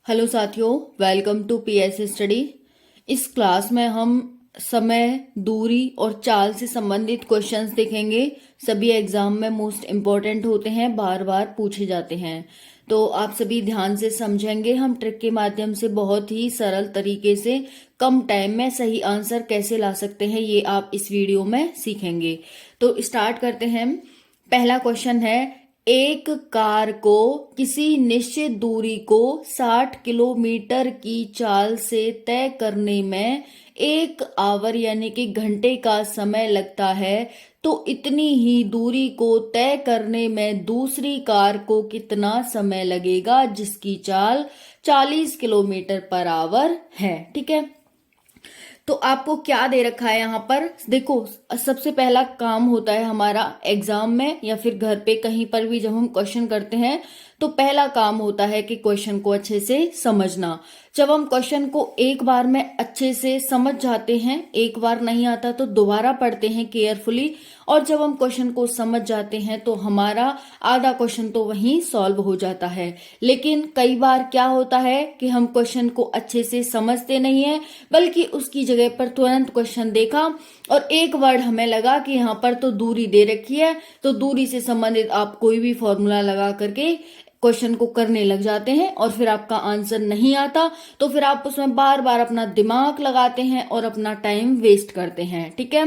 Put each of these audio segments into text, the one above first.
Hello साथियों, welcome to PS study. इस class में हम समय, दूरी और चाल से संबंधित क्वेश्चंस देखेंगे। सभी एग्जाम में मोस्ट इम्पोर्टेंट होते हैं, बार बार पूछे जाते हैं, तो आप सभी ध्यान से समझेंगे। हम ट्रिक के माध्यम से बहुत ही सरल तरीके से कम टाइम में सही आंसर कैसे ला सकते हैं, ये आप इस वीडियो में सीखेंगे। तो स्टार्ट करते हैं। पहला क्वेश्चन है, एक कार को किसी निश्चित दूरी को 60 किलोमीटर की चाल से तय करने में 1 आवर यानी कि घंटे का समय लगता है, तो इतनी ही दूरी को तय करने में दूसरी कार को कितना समय लगेगा जिसकी चाल 40 किलोमीटर पर आवर है। ठीक है, तो आपको क्या दे रखा है यहाँ पर देखो। सबसे पहला काम होता है हमारा एग्जाम में या फिर घर पे कहीं पर भी जब हम क्वेश्चन करते हैं तो पहला काम होता है कि क्वेश्चन को अच्छे से समझना। जब हम क्वेश्चन को एक बार में अच्छे से समझ जाते हैं, एक बार नहीं आता तो दोबारा पढ़ते हैं केयरफुली, और जब हम क्वेश्चन को समझ जाते हैं तो हमारा आधा क्वेश्चन तो वहीं सॉल्व हो जाता है। लेकिन कई बार क्या होता है कि हम क्वेश्चन को अच्छे से समझते नहीं है, बल्कि उसकी जगह पर तुरंत क्वेश्चन देखा और एक वर्ड हमें लगा कि यहाँ पर तो दूरी दे रखी है, तो दूरी से संबंधित आप कोई भी फॉर्मूला लगा करके क्वेश्चन को करने लग जाते हैं और फिर आपका आंसर नहीं आता, तो फिर आप उसमें बार बार अपना दिमाग लगाते हैं और अपना टाइम वेस्ट करते हैं। ठीक है,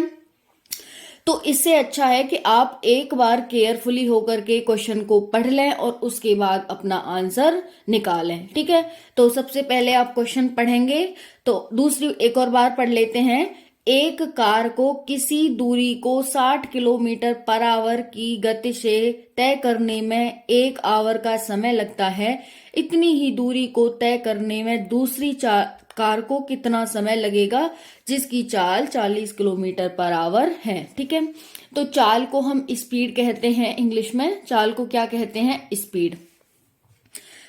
तो इससे अच्छा है कि आप एक बार केयरफुली होकर के क्वेश्चन को पढ़ लें और उसके बाद अपना आंसर निकालें। ठीक है, तो सबसे पहले आप क्वेश्चन पढ़ेंगे, तो दूसरी एक और बार पढ़ लेते हैं। एक कार को किसी दूरी को 60 किलोमीटर पर आवर की गति से तय करने में 1 आवर का समय लगता है, इतनी ही दूरी को तय करने में दूसरी कार को कितना समय लगेगा जिसकी चाल 40 किलोमीटर पर आवर है। ठीक है, तो चाल को हम स्पीड कहते हैं, इंग्लिश में चाल को क्या कहते हैं, स्पीड।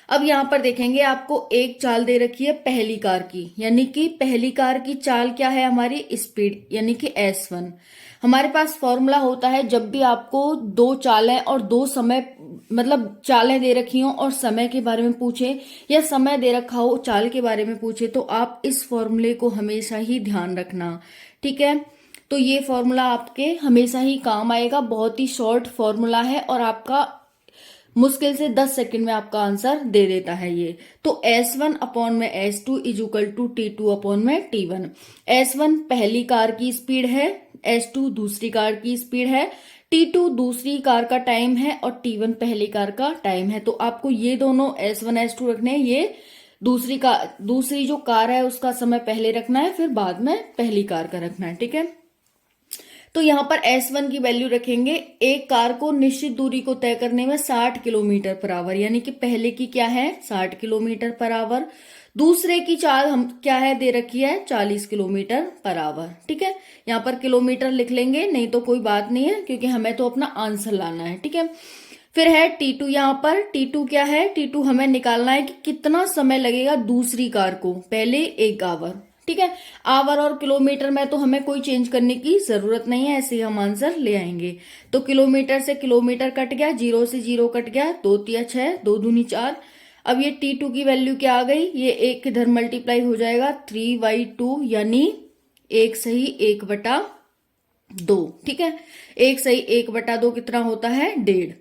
अब यहाँ पर देखेंगे, आपको एक चाल दे रखी है पहली कार की, यानी कि पहली कार की चाल क्या है हमारी, स्पीड, यानी कि S1। हमारे पास फॉर्मूला होता है जब भी आपको दो चालें और दो समय, मतलब चालें दे रखी हो और समय के बारे में पूछे या समय दे रखा हो चाल के बारे में पूछे, तो आप इस फॉर्मूले को हमेशा ही ध्यान रखना। ठीक है, तो ये फॉर्मूला आपके हमेशा ही काम आएगा, बहुत ही शॉर्ट फॉर्मूला है और आपका मुश्किल से 10 सेकंड में आपका आंसर दे देता है ये। तो S1 अपॉन में S2 is equal to T2 upon में T1। S1 पहली कार की स्पीड है, S2 दूसरी कार की स्पीड है, T2 दूसरी कार का टाइम है और T1 पहली कार का टाइम है। तो आपको ये दोनों S1 S2 रखने हैं, ये दूसरी जो कार है उसका समय पहले रखना है, फिर बाद में पहली कार का रखना है। ठीक है, तो यहाँ पर S1 की वैल्यू रखेंगे। एक कार को निश्चित दूरी को तय करने में 60 किलोमीटर पर आवर, यानी कि पहले की क्या है 60 किलोमीटर पर आवर, दूसरे की चाल हम क्या है दे रखी है 40 किलोमीटर पर आवर। ठीक है, यहाँ पर किलोमीटर लिख लेंगे, नहीं तो कोई बात नहीं है क्योंकि हमें तो अपना आंसर लाना है। ठीक है, फिर है T2, यहाँ पर T2 क्या है, T2 हमें निकालना है कि कितना समय लगेगा दूसरी कार को, पहले 1 आवर। ठीक है, आवर और किलोमीटर में तो हमें कोई चेंज करने की जरूरत नहीं है, ऐसे ही हम आंसर ले आएंगे। तो किलोमीटर से किलोमीटर कट गया, 0 से 0 कट गया, 2 तिया 6, 2 दूनी 4। अब ये T2 की वैल्यू क्या आ गई, ये 1 इधर मल्टीप्लाई हो जाएगा 3/2, यानी 1 सही 1/2। ठीक है, 1 सही 1/2 कितना होता है 1.5।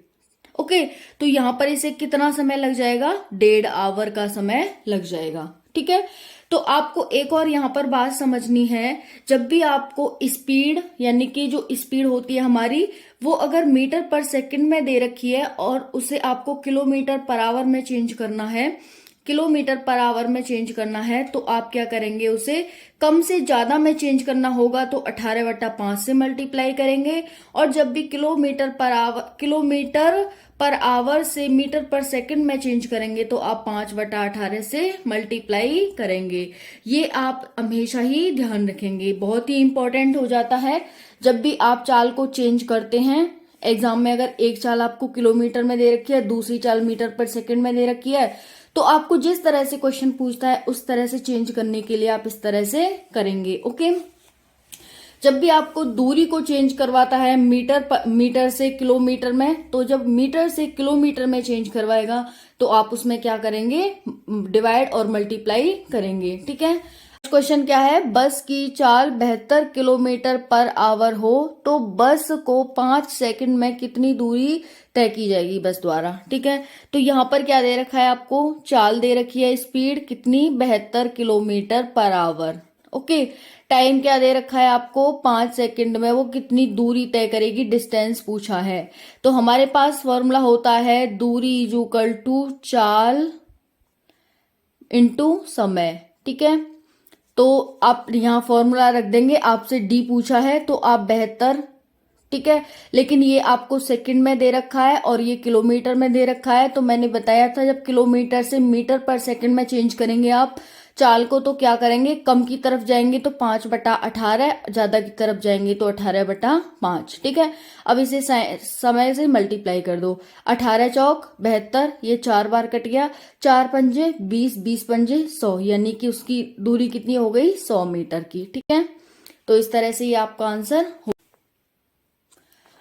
ओके, तो यहां पर इसे कितना समय लग जाएगा, 1.5 आवर का समय लग जाएगा। ठीक है, तो आपको एक और यहाँ पर बात समझनी है, जब भी आपको स्पीड, यानी कि जो स्पीड होती है हमारी, वो अगर मीटर पर सेकंड में दे रखी है और उसे आपको किलोमीटर पर आवर में चेंज करना है, किलोमीटर पर आवर में चेंज करना है, तो आप क्या करेंगे, उसे कम से ज्यादा में चेंज करना होगा तो 18/5 से मल्टीप्लाई करेंगे, और जब भी किलोमीटर पर आवर से मीटर पर सेकंड में चेंज करेंगे तो आप 5/18 से मल्टीप्लाई करेंगे। ये आप हमेशा ही ध्यान रखेंगे, बहुत ही इंपॉर्टेंट हो जाता है जब भी आप चाल को चेंज करते हैं। एग्जाम में अगर एक चाल आपको किलोमीटर में दे रखी है, दूसरी चाल मीटर पर सेकंड में दे रखी है, तो आपको जिस तरह से क्वेश्चन पूछता है उस तरह से चेंज करने के लिए आप इस तरह से करेंगे। ओके, जब भी आपको दूरी को चेंज करवाता है मीटर से किलोमीटर में, तो जब मीटर से किलोमीटर में चेंज करवाएगा तो आप उसमें क्या करेंगे, डिवाइड और मल्टीप्लाई करेंगे। ठीक है, क्वेश्चन क्या है, बस की चाल 72 किलोमीटर पर आवर हो तो बस को 5 सेकंड में कितनी दूरी तय की जाएगी बस द्वारा। ठीक है, तो यहां पर क्या दे रखा है आपको, चाल दे रखी है, स्पीड कितनी 72 kilometre per hour. Okay, time क्या दे रखा है आपको 5 सेकंड में वो कितनी दूरी तय करेगी, डिस्टेंस पूछा है। तो हमारे पास फॉर्मूला होता है दूरी इज इक्वल टू चाल इनटू समय। ठीक है, तो आप यहां फॉर्मूला रख देंगे, आपसे डी पूछा है तो आप 72, ठीक है, लेकिन ये आपको सेकंड में दे रखा है और ये किलोमीटर में दे रखा है। तो मैंने बताया था जब किलोमीटर से मीटर पर सेकंड में चेंज करेंगे आप चाल को तो क्या करेंगे, कम की तरफ जाएंगे तो 5/18, ज्यादा की तरफ जाएंगे तो 18/5। ठीक है, अब इसे समय से मल्टीप्लाई कर दो, 18 चौक 72, ये 4 बार कट गया, 4 पंजे 20, 20 पंजे 100, यानी कि उसकी दूरी कितनी हो गई 100 मीटर की। ठीक है, तो इस तरह से ये आपका आंसर हो।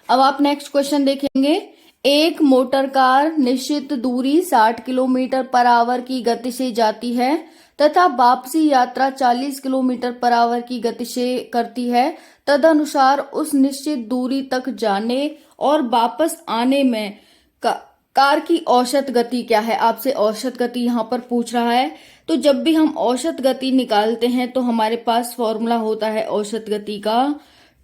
अब आप नेक्स्ट क्वेश्चन देखेंगे, एक मोटर कार निश्चित दूरी 60 किलोमीटर पर आवर की गति से जाती है तथा वापसी यात्रा 40 किलोमीटर पर आवर की गति से करती है, तदनुसार उस निश्चित दूरी तक जाने और वापस आने में कार की औसत गति क्या है। आपसे औसत गति यहां पर पूछ रहा है। तो जब भी हम औसत गति निकालते हैं तो हमारे पास फॉर्मूला होता है औसत गति का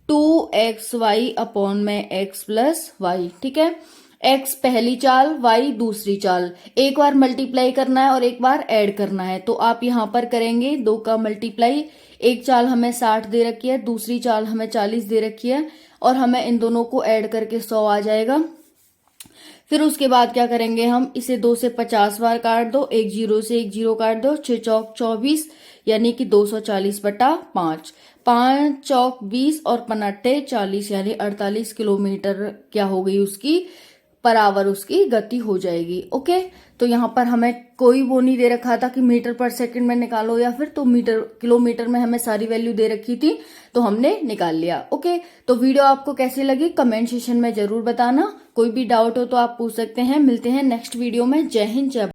2xy अपॉन में x प्लस वाई। ठीक है, x पहली चाल, y दूसरी चाल, एक बार मल्टीप्लाई करना है और एक बार ऐड करना है। तो आप यहां पर करेंगे 2 का मल्टीप्लाई, एक चाल हमें 60 दे रखी है, दूसरी चाल हमें 40 दे रखी है और हमें इन दोनों को ऐड करके 100 आ जाएगा। फिर उसके बाद क्या करेंगे, हम इसे 2 से 50 बार काट दो, एक जीरो से एक जीरो काट दो, 6 चौक 24 यानी कि 240/5, 5 चौक 20 और 5 40 यानी 48 किलोमीटर क्या हो गई उसकी पर आवर उसकी गति हो जाएगी। ओके, तो यहाँ पर हमें कोई वो नहीं दे रखा था कि मीटर पर सेकंड में निकालो या फिर, तो मीटर किलोमीटर में हमें सारी वैल्यू दे रखी थी तो हमने निकाल लिया। ओके, तो वीडियो आपको कैसी लगी कमेंट सेक्शन में जरूर बताना, कोई भी डाउट हो तो आप पूछ सकते हैं। मिलते हैं नेक्स्ट वीडियो में। जय हिंद, जय